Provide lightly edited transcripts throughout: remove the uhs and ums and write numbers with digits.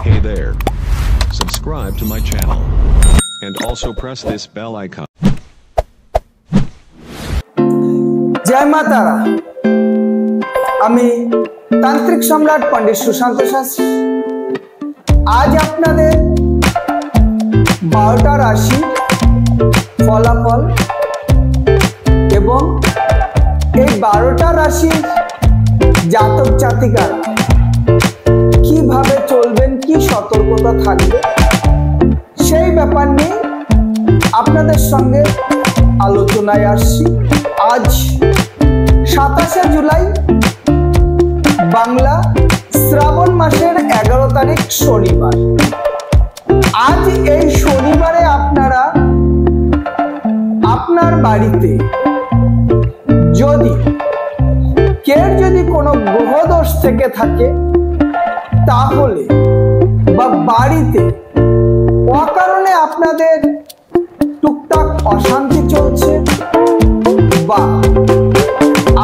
Hey there. Subscribe to my channel. And also press this bell icon. जय मातारा আমি তান্ত্রিক সম্রাট পণ্ডিত সুশান্ত শাস্ত্রী আজ আপনাদের 12টা রাশি ফলাফল এবং এই 12টা রাশির জাতক জাতিকারা কিভাবে চলবেন, কি সতর্কতা থাকবে সেই ব্যাপার নিয়ে আপনাদের সঙ্গে আলোচনায় আসছি। আজ 27শে জুলাই বাংলা শ্রাবণ মাসের 11 তারিখ শনিবার। আজ এই শনিবারে আপনারা আপনার বাড়িতে যদি কোনো গ্রহদোষ থেকে থাকে তাহলে বা বাড়িতে অকারণে আপনাদের টুকটাক অশান্তি চলছে বা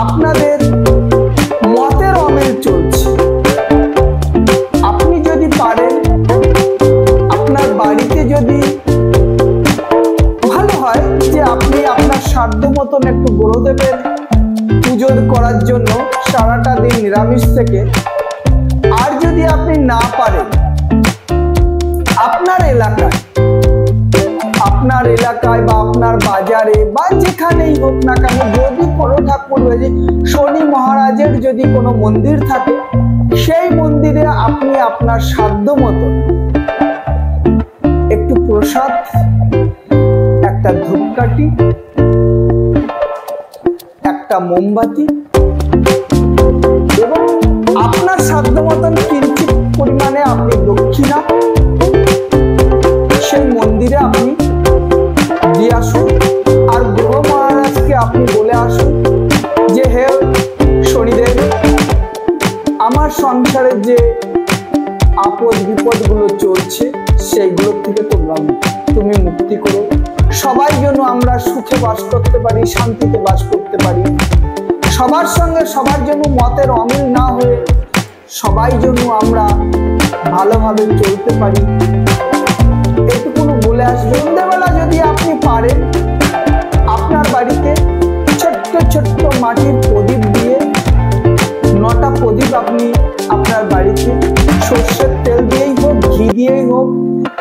আপনাদের মতের অমিল চলছে, আপনি যদি পারেন আপনার বাড়িতে যদি ভালো হয় যে আপনি আপনার সাধ্য মতন একটু গুরুদেবের পুজো করার জন্য সারাটা দিন নিরামিষ থেকে, আর যদি আপনি না পারেন আপনার এলাকায় বা আপনার বাজারে বা যেখানেই হোক না কেন যদি কোনো ঠাকুর হয়েছে শনি মহারাজের যদি কোনো মন্দির থাকে সেই মন্দিরে আপনি আপনার সাধ্য মতো একটু প্রসাদ, একটা ধূপকাঠি, একটা মোমবাতি এবং আপনার সাধ্য মতন কিঞ্চিত পরিমাণে আপনি দক্ষিণা সেই মন্দিরে আপনি দিয়ে আসুন। আর গ্রহ মহারাজকে আপনি বলে আসুন যে হে শনিদেব, আমার সংসারের যে আপদ বিপদগুলো চলছে সেইগুলো থেকে তুমি মুক্তি করো, সবাই যেন আমরা সুখে বাস করতে পারি, শান্তিতে বাস করতে পারি, সবার সঙ্গে সবার জন্য মতের অমিল না হয়ে সবাই জন্য আমরা ভালোভাবে চলতে পারি, এটুকুনো বলে আসবে। সন্ধ্যেবেলা যদি আপনি পারেন আপনার বাড়িতে ছোট্ট ছোট্ট মাটির প্রদীপ দিয়ে 9টা প্রদীপ আপনি আপনার বাড়িতে সর্ষের তেল দিয়েই হোক, ঘি দিয়েই হোক,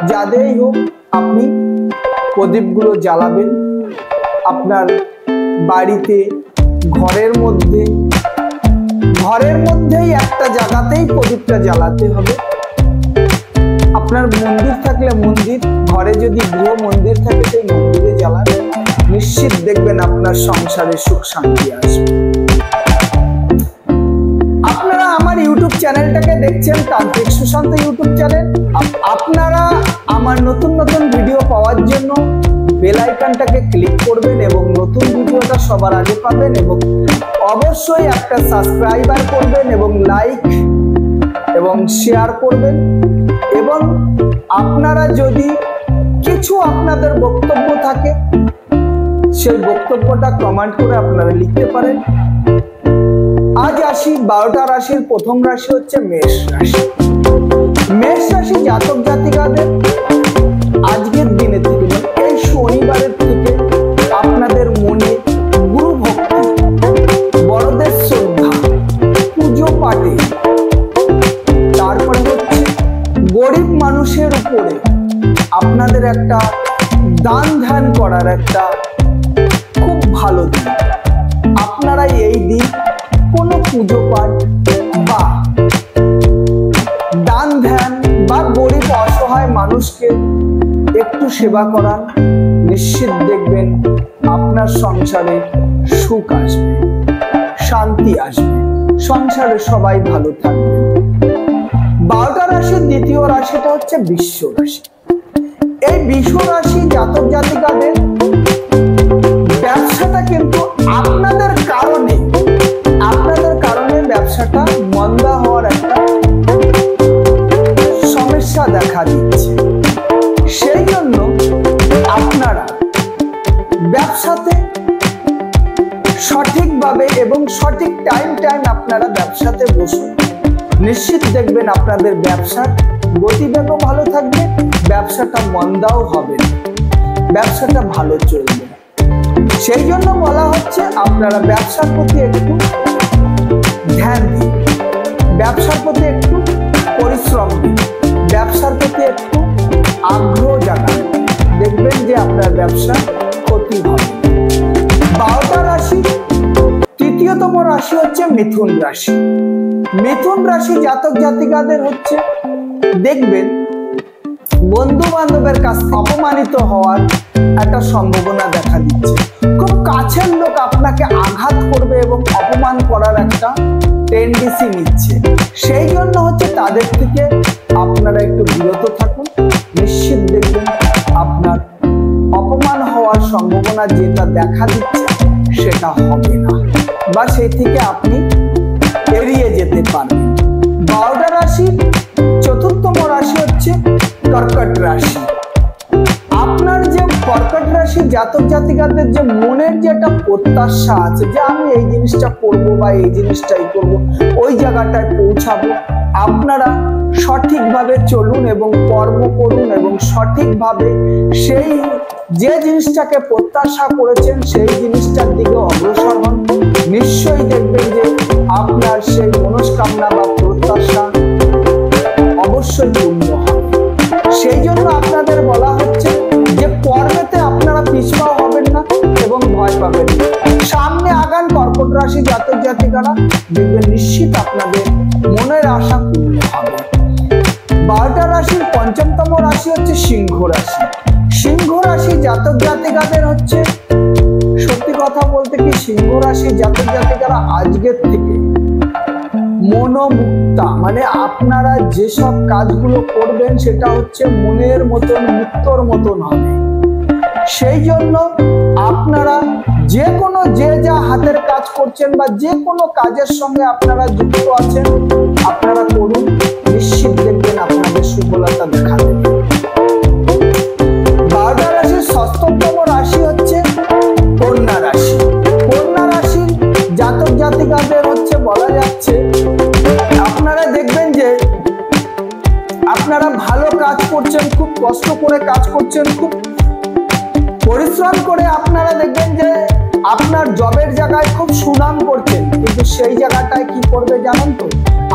যা দিয়েই হোক আপনি প্রদীপগুলো জ্বালাবেন। আপনার বাড়িতে ঘরের মধ্যেই একটা জায়গাতেই প্রদীপটা জ্বালাতে হবে। আপনার মন্দির থাকলে মন্দির, ঘরে যদি গৃহ মন্দির থাকে সেই মন্দিরে জ্বালান, নিশ্চিত দেখবেন আপনার সংসারে সুখ শান্তি আসবে। আপনারা আমার ইউটিউব চ্যানেলটাকে দেখছেন তান্ত্রিক সুশান্ত ইউটিউব চ্যানেল। আপনারা আমার নতুন নতুন ভিডিও পাওয়ার জন্য বেল আইকনটাকে ক্লিক করবেন এবং নতুন ভিডিওটা সবার আগে পাবেন এবং অবশ্যই একটা সাবস্ক্রাইবার করবেন এবং লাইক এবং শেয়ার করবেন। এবং আপনারা যদি কিছু আপনাদের বক্তব্য থাকে সেই বক্তব্যটা কমেন্ট করে আপনারা লিখতে পারেন। আজ আসি 12টা রাশির প্রথম রাশি হচ্ছে মেষ রাশি। মেষ রাশি জাতক জাতিকাদের আজকের দিনের থেকে এই শনিবারের থেকে আপনাদের মনে গুরু ভক্তি, বড়দের শ্রদ্ধা, পুজো পাঠে, তারপরে হচ্ছে গরিব মানুষের উপরে আপনাদের একটা দান ধ্যান করার একটা খুব ভালো দিন। আপনারা এই দিন কোনো পুজো পাঠ বা দান ধ্যান বা গরিব অসহায় মানুষকে একটু সেবা করান, নিশ্চিত দেখবেন আপনার সংসারে সুখ আসবে, শান্তি আসবে, সংসারে সবাই ভালো থাকবে। 12টা রাশির দ্বিতীয় রাশিটা হচ্ছে বৃষ রাশি। এই বৃষ রাশি জাতক জাতিকাদের ব্যবসাটা কিন্তু আপনাদের কারণে ব্যবসাটা মন্দা হওয়ার একটা সমস্যা দেখা দিচ্ছে। সেই জন্য আপনারা ব্যবসাতে সঠিকভাবে এবং সঠিক টাইম আপনারা ব্যবসাতে বসুন, নিশ্চিত দেখবেন আপনাদের ব্যবসার গতিবেগও ভালো থাকবে, ব্যবসাটা মন্দাও হবে না, ব্যবসাটা ভালো চলবে। সেই জন্য বলা হচ্ছে আপনারা ব্যবসার প্রতি একটু ধ্যান দিন, ব্যবসার প্রতি একটু পরিশ্রম দিন, ব্যবসার প্রতি একটু আগ্রহ জাগান, দেখবেন যে আপনার ব্যবসা ক্ষতি হবে। 12টা রাশি, তৃতীয়তম রাশি হচ্ছে মিথুন রাশি। মিথুন রাশি জাতক জাতিকাদের হচ্ছে দেখবেন বন্ধু বান্ধবের কাছ থেকে অপমানিত হওয়ার একটা সম্ভাবনা দেখা দিচ্ছে। খুব কাছের লোক আপনাকে আঘাত করবে এবং অপমান করার একটা টেন্ডেন্সি নিচ্ছে। সেই জন্য হচ্ছে তাদের থেকে আপনারা একটু বিরত থাকুন, নিশ্চিত দেখবেন আপনার অপমান হওয়ার সম্ভাবনা যেটা দেখা দিচ্ছে সেটা হবে না, বা সেই থেকে আপনি এড়িয়ে যেতে পারবেন। 12টা রাশি, চতুর্থম রাশি হচ্ছে কর্কট রাশি। আপনার যে কর্কট রাশি জাতক জাতিকাদের যে মনের যে একটা প্রত্যাশা আছে যে আমি এই জিনিসটা করবো বা এই জিনিসটাই করব, ওই জায়গাটায় পৌঁছাবো, আপনারা সঠিকভাবে চলুন এবং কর্ম করুন এবং সঠিকভাবে সেই যে জিনিসটাকে প্রত্যাশা করেছেন সেই জিনিসটার দিকে অগ্রসর হন। নিশ্চয়ই দেখবেন যে আপনার সেই মনস্কামনা বা প্রত্যাশা অবশ্যই পূর্ণ হবে। সেই জন্য আপনাদের বলা হচ্ছে যে কর্মেতে আপনারা পিছপা হবেন না এবং ভয় পাবেন না, সামনে আগান। কর্কট রাশি জাতক জাতিকারা দেখবেন নিশ্চিত আপনাদের মনের আশা পূর্ণ হবে। 12টা রাশির পঞ্চমতম রাশি হচ্ছে সিংহ রাশি। সিংহ রাশি জাতক জাতিকাদের হচ্ছে সত্যি কথা বলতে কি সিংহ রাশি জাতক জাতিকারা আজকের থেকে মনোমুক্তা, মানে আপনারা যেসব কাজগুলো করবেন সেটা হচ্ছে মনের মতন মুক্তর মতন হবে। সেই জন্য আপনারা যে কোনো যে যা হাতের কাজ করছেন বা যে কোনো কাজের সঙ্গে আপনারা যুক্ত আছেন আপনারা করুন, নিশ্চিত দেখবেন আপনাদের সফলতা দেখা দেবে। 12টা রাশির ষষ্ঠতম রাশি হচ্ছে কন্যা রাশি। কন্যা রাশির জাতক জাতিকাদের হচ্ছে বলা যাচ্ছে আপনারা দেখবেন যে আপনারা ভালো কাজ করছেন, খুব কষ্ট করে কাজ করছেন, খুব পরিশ্রম করে আপনারা দেখবেন যে আপনার জবের জায়গায় খুব সুনাম করছেন, কিন্তু সেই জায়গাটায় কি করবে জানেন তো,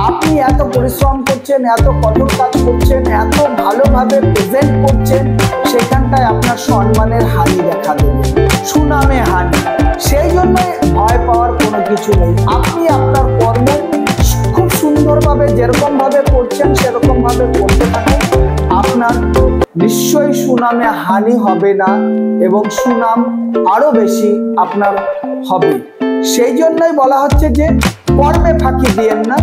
আপনি এত পরিশ্রম করছেন, এত কঠোর কাজ করছেন, এত ভালোভাবে প্রেজেন্ট করছেন, সেখানটায় আপনার সম্মানের হানি দেখা দেবে, সুনামে হানি। সেই জন্য ভয় পাওয়ার কোনো কিছু নেই। আপনি আপনার কর্ম খুব সুন্দরভাবে যেরকম ভাবে করছেন সেরকম ভাবে করতে থাকুন, আপনার নিশ্চয়ই সুনামে হানি হবে না এবং সুনাম আরো বেশি আপনার হবে। সেই জন্যই বলা হচ্ছে যে কর্মে ফাঁকি দিয়েন না,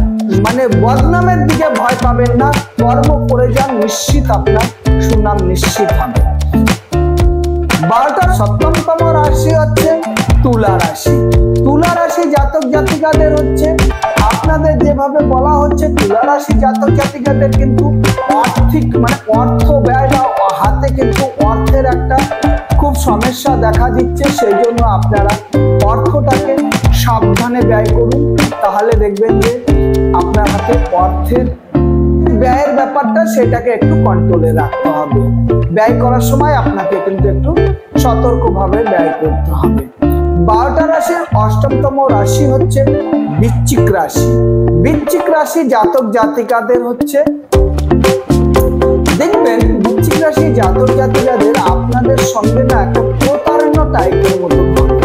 মানে বদনামের দিকে ভয় পাবেন না, কর্ম করে যান, নিশ্চিত আপনার সুনাম নিশ্চিত হবে। 12টার 7তম রাশি হচ্ছে তুলা রাশি। তুলা রাশি জাতক জাতিকাদের হচ্ছে আপনাদের যেভাবে বলা হচ্ছে তুলা রাশি জাতক জাতিকাদের কিন্তু আর্থিক মানে অর্থ ব্যয় বা হাতে কিন্তু অর্থের একটা খুব সমস্যা দেখা দিচ্ছে। সেই জন্য আপনারা অর্থটাকে সাবধানে ব্যয় করুন, তাহলে দেখবেন যে আপনার হাতে অর্থের ব্যয়ের ব্যাপারটা সেটাকে একটু কন্ট্রোলে রাখতে হবে। ব্যয় করার সময় আপনাকে কিন্তু একটু সতর্কভাবে ব্যয় করতে হবে। 12টা রাশির 8তম রাশি হচ্ছে বৃশ্চিক রাশি। বৃশ্চিক রাশি জাতক জাতিকাদের হচ্ছে দেখবেন বৃশ্চিক রাশি জাতক জাতিকাদের আপনাদের সঙ্গে না একটা প্রতারণা টাইপের মতো হবে।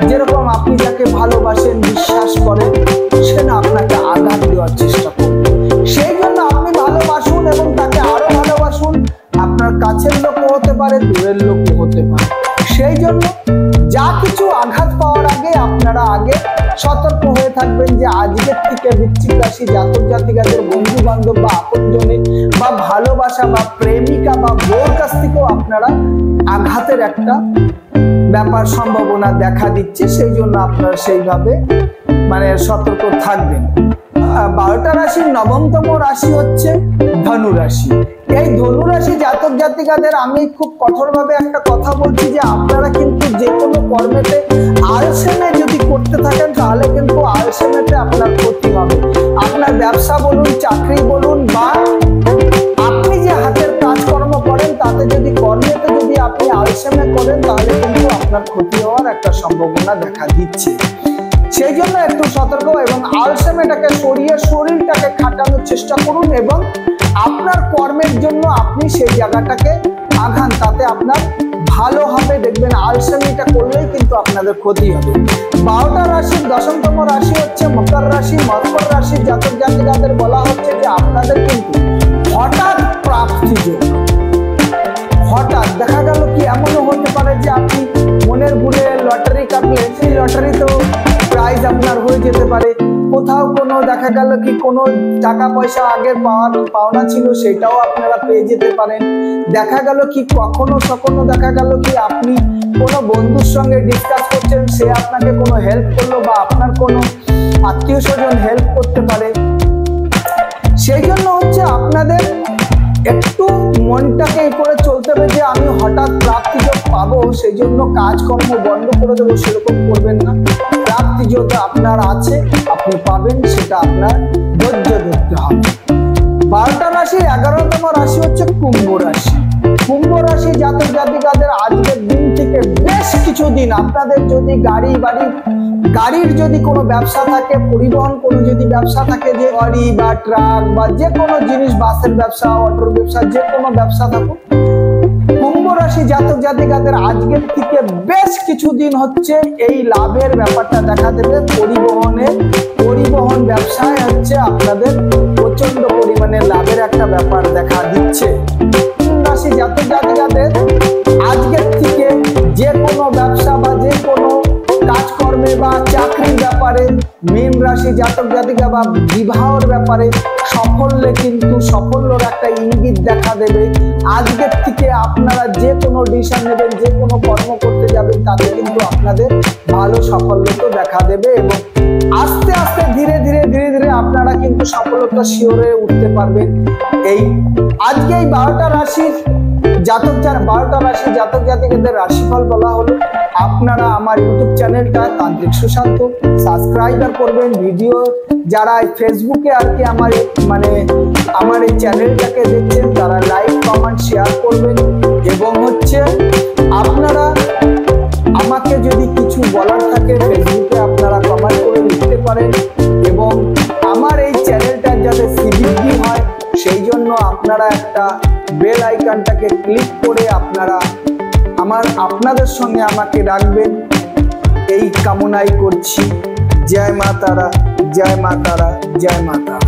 যেরকম আপনি যাকে ভালোবাসেন বিশ্বাস করেন সে না আপনাকে আঘাত দেওয়ার চেষ্টা করবে। সেই জন্য আপনি ভালোবাসুন এবং তাকে আরো ভালোবাসুন, আপনার কাছের লোকও হতে পারে দূরের লোকও হতে পারে। সেই জন্য যা কিছু আঘাত পাওয়ার আগে আপনারা আগে সতর্ক হয়ে থাকবেন যে আজকের থেকে বৃশ্চিক রাশি জাতক জাতিকাদের বন্ধু বান্ধব বা আপনজনে বা ভালোবাসা বা প্রেমিকা বা বউর কাছ থেকেও আপনারা আঘাতের একটা ব্যাপার সম্ভাবনা দেখা দিচ্ছে। সেই জন্য আপনারা সেইভাবে মানে সতর্ক থাকবেন। 12টা রাশির 9তম রাশি হচ্ছে ধনু রাশি। এই ধনু রাশি জাতক জাতিকাদের আমি খুব কঠোরভাবে একটা কথা বলছি যে আপনারা কিন্তু যে কোনো কর্মেতে আলসেমে যদি করতে থাকেন তাহলে কিন্তু আলসেমিতে আপনার ক্ষতি হবে। আপনার ব্যবসা বলুন, চাকরি বলুন, বা আপনি যে হাতের কাজকর্ম করেন তাতে যদি কর্মেতে যদি আপনি আলসেমি করেন তাহলে কিন্তু আপনার ক্ষতি হওয়ার একটা সম্ভাবনা দেখা দিচ্ছে। সেই জন্য একটু সতর্ক এবং আলসেমিটাকে সরিয়ে শরীরটাকে খাটানোর চেষ্টা করুন এবং আপনার কর্মের জন্য আপনি সেই জায়গাটাকে আঘান, তাতে আপনার ভালো হবে। দেখবেন আলসেমিটা করলেই কিন্তু আপনাদের ক্ষতি হবে। 12টা রাশির 10তম রাশি হচ্ছে মকর রাশি। মকর রাশির জাতক জাতিকাদের বলা হচ্ছে যে আপনাদের কিন্তু হঠাৎ প্রাপ্তি যোগ। হঠাৎ দেখা গেল কি এমনও হতে পারে যে আপনি মনের ভুলে লটারি কাটলেন, সেই লটারিতেও প্রাইজ আপনার হয়ে যেতে পারে। কোথাও কোনো দেখা গেল কি কোনো টাকা পয়সা আগের পাওনা ছিল সেটাও আপনারা পেয়ে যেতে পারেন। দেখা গেল কি কখনো দেখা গেল কি আপনি কোনো বন্ধুর সঙ্গে ডিসকাস করছেন, সে আপনাকে কোনো হেল্প করলো বা আপনার কোনো আত্মীয় স্বজন হেল্প করতে পারে। সেই জন্য হচ্ছে আপনাদের একটু মনটাকে এই করে চলতে হবে যে আমি হঠাৎ প্রাপ্তিযোগ পাবো সেই জন্য কাজকর্ম বন্ধ করে দেবো, সেরকম করবেন না। প্রাপ্তিযোগ আপনার আছে, আপনি পাবেন, সেটা আপনার ধৈর্য ধরতে হবে। 12টা রাশির 11তম রাশি হচ্ছে কুম্ভ রাশি। কুম্ভ রাশি জাতক জাতিকাদের আজকের দিন থেকে বেশ কিছুদিন আপনাদের যদি গাড়ির যদি কোনো ব্যবসা থাকে, পরিবহন কোনো যদি ব্যবসা থাকে, যে গাড়ি বা ট্রাক বা যে কোনো জিনিস, বাসের ব্যবসা, অটোর ব্যবসা, যে কোনো ব্যবসা থাকুক, কুম্ভ রাশি জাতক জাতিকাদের আজকের থেকে বেশ কিছুদিন হচ্ছে এই লাভের ব্যাপারটা দেখা দেবে। পরিবহন ব্যবসায় হচ্ছে আপনাদের প্রচন্ড পরিমাণে লাভের একটা ব্যাপার দেখা দিচ্ছে। রাশি জাতক জাতিকাদের আজকের থেকে যে কোনো ব্যবসা বা যে কোনো কাজকর্মে বা চাকরির ব্যাপারে, মীন রাশি জাতক জাতিকা বা বিবাহের ব্যাপারে সাফল্যর একটা ইঙ্গিত দেখা দেবে। আজকের থেকে আপনারা যে কোনো ডিসিশন নেবেন, যে কোনো কর্ম করতে যাবেন, তাতে কিন্তু আপনাদের ভালো সাফল্য তো দেখা দেবে এবং আস্তে আস্তে ধীরে ধীরে আপনারা কিন্তু সফলতা শিওরে উঠতে পারবেন। আজকে এই 12টা রাশির জাতক জাতিকাদের রাশিফল বলা হলো। আপনারা আমার ইউটিউব চ্যানেলটা তান্ত্রিক সুশান্ত সাবস্ক্রাইবার করবেন। ভিডিও যারা ফেসবুকে আর কি আমার এই চ্যানেলটাকে দেখছেন তারা লাইক, কমেন্ট, শেয়ার করবেন এবং হচ্ছে আপনারা আমাকে যদি কিছু বলার থাকে ফেসবুকে আপনারা কমেন্ট করে লিখতে পারেন এবং আমার এই চ্যানেলটা যাতে সিবিডি হয় সেই জন্য আপনারা একটা বেল আইকনটাকে ক্লিক করে আপনাদের সঙ্গে আমাকে রাখবেন, এই কামনাই করছি। জয় মা তারা, জয় মা তারা, জয় মা তারা।